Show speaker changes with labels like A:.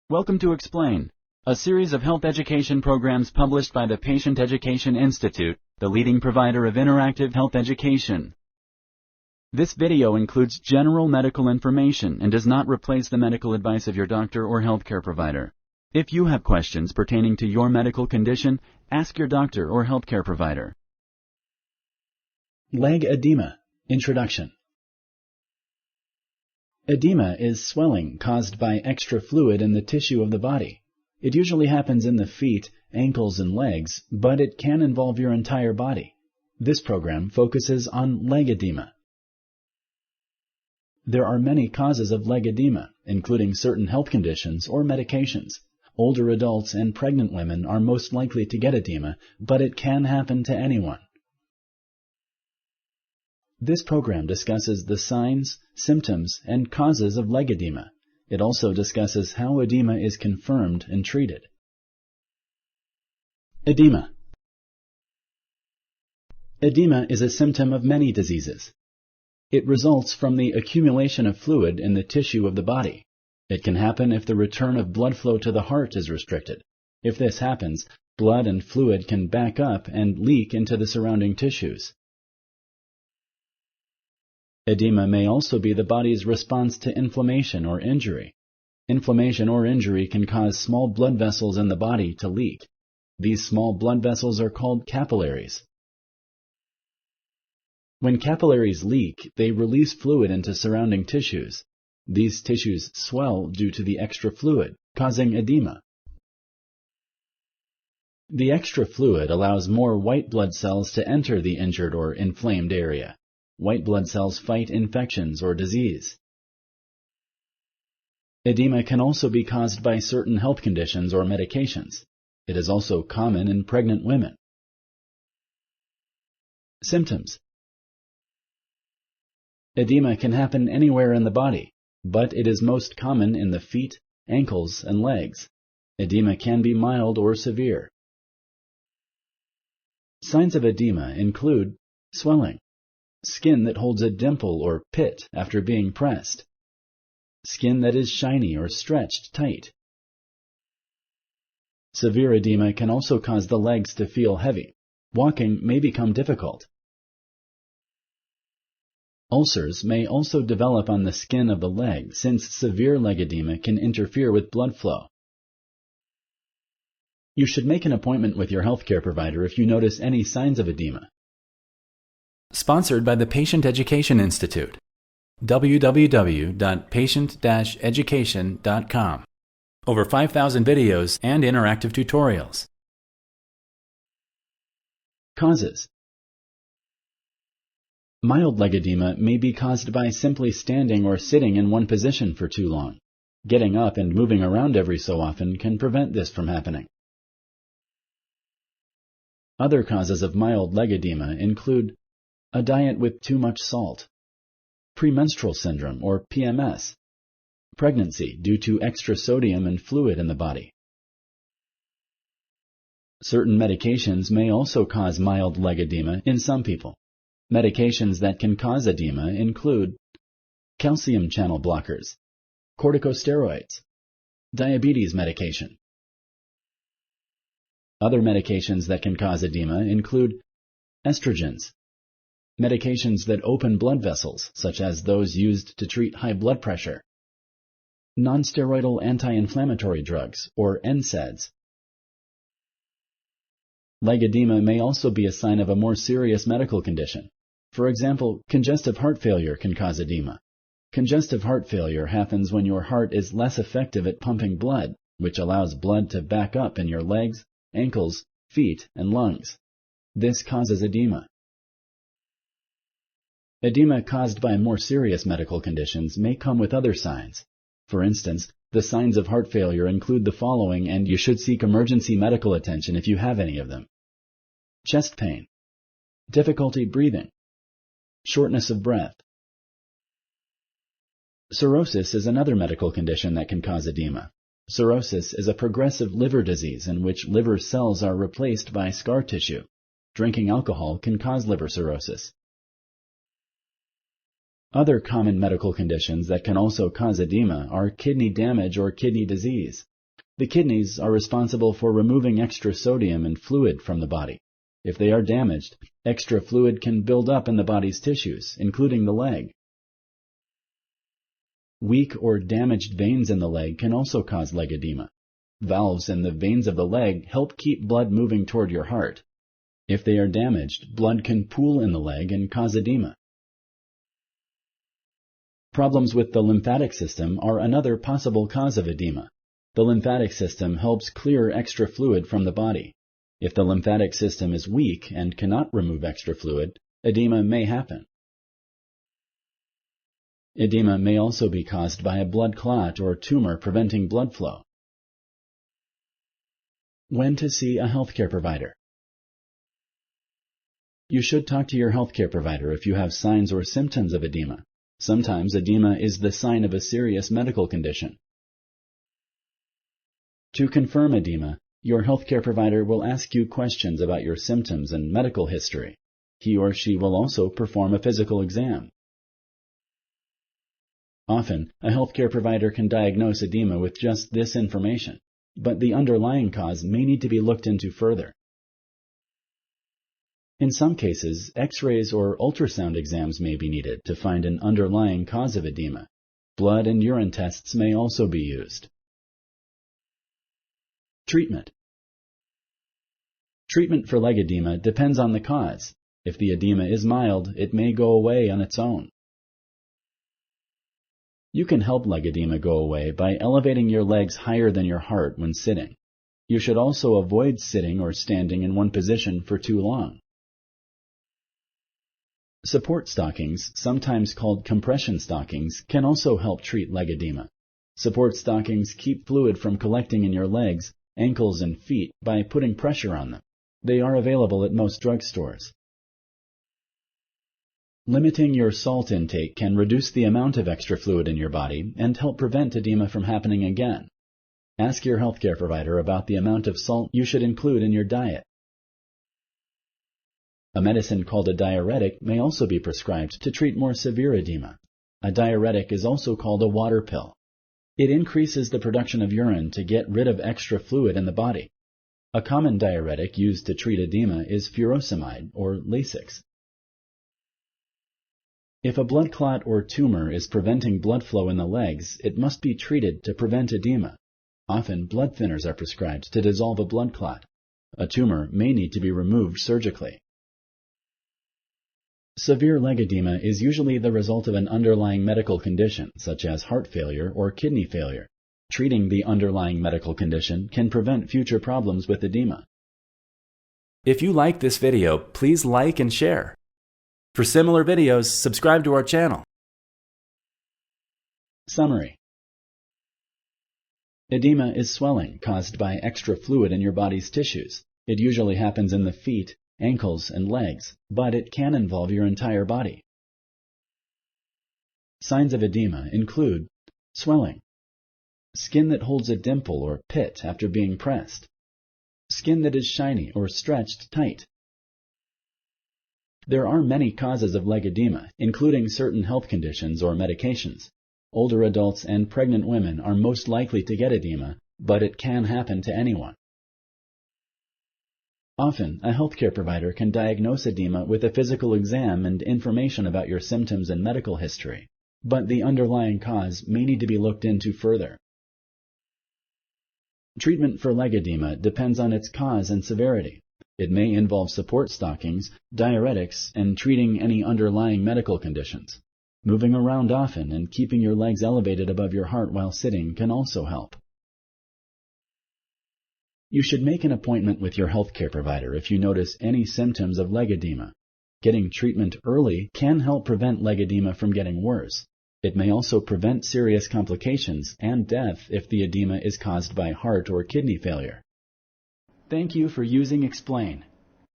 A: Welcome to Explain, a series of health education programs published by the Patient Education Institute, the leading provider of interactive health education. This video includes general medical information and does not replace the medical advice of your doctor or healthcare provider. If you have questions pertaining to your medical condition, ask your doctor or healthcare provider.
B: Leg edema. Introduction. Edema is swelling caused by extra fluid in the tissue of the body. It usually happens in the feet, ankles, and legs, but it can involve your entire body. This program focuses on leg edema. There are many causes of leg edema, including certain health conditions or medications. Older adults and pregnant women are most likely to get edema, but it can happen to anyone. This program discusses the signs, symptoms, and causes of leg edema. It also discusses how edema is confirmed and treated. Edema. Edema is a symptom of many diseases. It results from the accumulation of fluid in the tissue of the body. It can happen if the return of blood flow to the heart is restricted. If this happens, blood and fluid can back up and leak into the surrounding tissues. Edema may also be the body's response to inflammation or injury. Inflammation or injury can cause small blood vessels in the body to leak. These small blood vessels are called capillaries. When capillaries leak, they release fluid into surrounding tissues. These tissues swell due to the extra fluid, causing edema. The extra fluid allows more white blood cells to enter the injured or inflamed area. White blood cells fight infections or disease. Edema can also be caused by certain health conditions or medications. It is also common in pregnant women. Symptoms. Edema can happen anywhere in the body, but it is most common in the feet, ankles, and legs. Edema can be mild or severe. Signs of edema include swelling, skin that holds a dimple or pit after being pressed, skin that is shiny or stretched tight. Severe edema can also cause the legs to feel heavy. Walking may become difficult. Ulcers may also develop on the skin of the leg since severe leg edema can interfere with blood flow. You should make an appointment with your healthcare provider if you notice any signs of edema.
C: Sponsored by the Patient Education Institute. www.patient-education.com. Over 5,000 videos and interactive tutorials.
B: Causes. Mild leg edema may be caused by simply standing or sitting in one position for too long. Getting up and moving around every so often can prevent this from happening. Other causes of mild leg edema include a diet with too much salt, premenstrual syndrome or PMS, pregnancy due to extra sodium and fluid in the body. Certain medications may also cause mild leg edema in some people. Medications that can cause edema include calcium channel blockers, corticosteroids, diabetes medication. Other medications that can cause edema include estrogens, medications that open blood vessels, such as those used to treat high blood pressure, nonsteroidal anti-inflammatory drugs, or NSAIDs. Leg edema may also be a sign of a more serious medical condition. For example, congestive heart failure can cause edema. Congestive heart failure happens when your heart is less effective at pumping blood, which allows blood to back up in your legs, ankles, feet, and lungs. This causes edema. Edema caused by more serious medical conditions may come with other signs. For instance, the signs of heart failure include the following, and you should seek emergency medical attention if you have any of them. Chest pain, difficulty breathing, shortness of breath. Cirrhosis is another medical condition that can cause edema. Cirrhosis is a progressive liver disease in which liver cells are replaced by scar tissue. Drinking alcohol can cause liver cirrhosis. Other common medical conditions that can also cause edema are kidney damage or kidney disease. The kidneys are responsible for removing extra sodium and fluid from the body. If they are damaged, extra fluid can build up in the body's tissues, including the leg. Weak or damaged veins in the leg can also cause leg edema. Valves in the veins of the leg help keep blood moving toward your heart. If they are damaged, blood can pool in the leg and cause edema. Problems with the lymphatic system are another possible cause of edema. The lymphatic system helps clear extra fluid from the body. If the lymphatic system is weak and cannot remove extra fluid, edema may happen. Edema may also be caused by a blood clot or tumor preventing blood flow. When to see a healthcare provider. You should talk to your healthcare provider if you have signs or symptoms of edema. Sometimes edema is the sign of a serious medical condition. To confirm edema, your healthcare provider will ask you questions about your symptoms and medical history. He or she will also perform a physical exam. Often, a healthcare provider can diagnose edema with just this information, but the underlying cause may need to be looked into further. In some cases, X-rays or ultrasound exams may be needed to find an underlying cause of edema. Blood and urine tests may also be used. Treatment. Treatment for leg edema depends on the cause. If the edema is mild, it may go away on its own. You can help leg edema go away by elevating your legs higher than your heart when sitting. You should also avoid sitting or standing in one position for too long. Support stockings, sometimes called compression stockings, can also help treat leg edema. Support stockings keep fluid from collecting in your legs, ankles, and feet by putting pressure on them. They are available at most drugstores. Limiting your salt intake can reduce the amount of extra fluid in your body and help prevent edema from happening again. Ask your healthcare provider about the amount of salt you should include in your diet. A medicine called a diuretic may also be prescribed to treat more severe edema. A diuretic is also called a water pill. It increases the production of urine to get rid of extra fluid in the body. A common diuretic used to treat edema is furosemide or Lasix. If a blood clot or tumor is preventing blood flow in the legs, it must be treated to prevent edema. Often, blood thinners are prescribed to dissolve a blood clot. A tumor may need to be removed surgically. Severe leg edema is usually the result of an underlying medical condition, such as heart failure or kidney failure. Treating the underlying medical condition can prevent future problems with edema.
C: If you like this video, please like and share. For similar videos, subscribe to our channel.
B: Summary. Edema is swelling caused by extra fluid in your body's tissues. It usually happens in the feet, ankles, and legs, but it can involve your entire body. Signs of edema include swelling, skin that holds a dimple or pit after being pressed, skin that is shiny or stretched tight. There are many causes of leg edema, including certain health conditions or medications. Older adults and pregnant women are most likely to get edema, but it can happen to anyone. Often, a healthcare provider can diagnose edema with a physical exam and information about your symptoms and medical history, but the underlying cause may need to be looked into further. Treatment for leg edema depends on its cause and severity. It may involve support stockings, diuretics, and treating any underlying medical conditions. Moving around often and keeping your legs elevated above your heart while sitting can also help. You should make an appointment with your healthcare provider if you notice any symptoms of leg edema. Getting treatment early can help prevent leg edema from getting worse. It may also prevent serious complications and death if the edema is caused by heart or kidney failure. Thank you for using Explain.